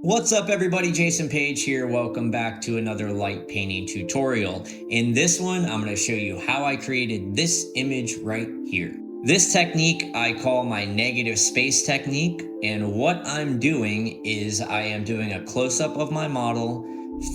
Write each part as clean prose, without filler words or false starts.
What's up everybody, Jason Page here. Welcome back to another light painting tutorial. In this one, I'm going to show you how I created this image right here. This technique I call my negative space technique, and what I'm doing is I am doing a close-up of my model,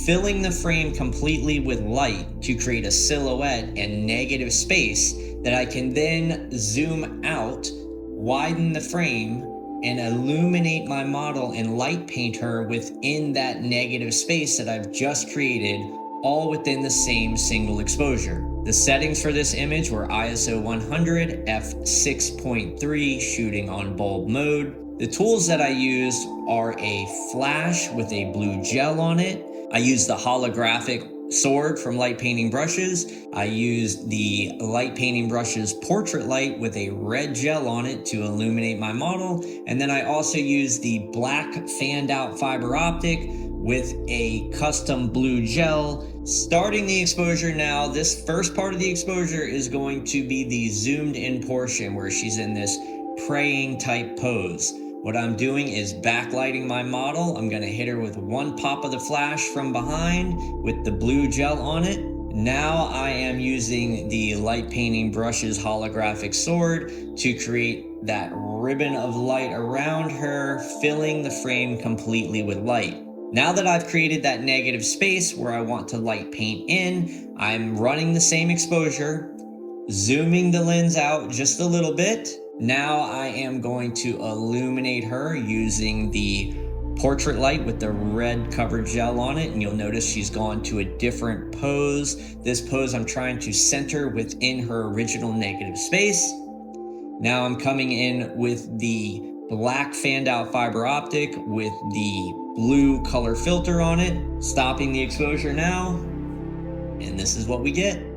filling the frame completely with light to create a silhouette and negative space that I can then zoom out, widen the frame, and illuminate my model and light paint her within that negative space that I've just created, all within the same single exposure. The settings for this image were ISO 100, f6.3, shooting on bulb mode. The tools that I used are a flash with a blue gel on it. I used the holographic sword from Light Painting Brushes. I used the Light Painting Brushes portrait light with a red gel on it to illuminate my model. And then I also used the black fanned out fiber optic with a custom blue gel. Starting the exposure now, this first part of the exposure is going to be the zoomed in portion where she's in this praying type pose. What I'm doing is backlighting my model. I'm gonna hit her with one pop of the flash from behind with the blue gel on it. Now I am using the Light Painting Brushes holographic sword to create that ribbon of light around her, filling the frame completely with light. Now that I've created that negative space where I want to light paint in, I'm running the same exposure, zooming the lens out just a little bit. Now I am going to illuminate her using the portrait light with the red cover gel on it, and you'll notice she's gone to a different pose. This pose I'm trying to center within her original negative space. Now I'm coming in with the black fanned out fiber optic with the blue color filter on it, stopping the exposure now, and this is what we get.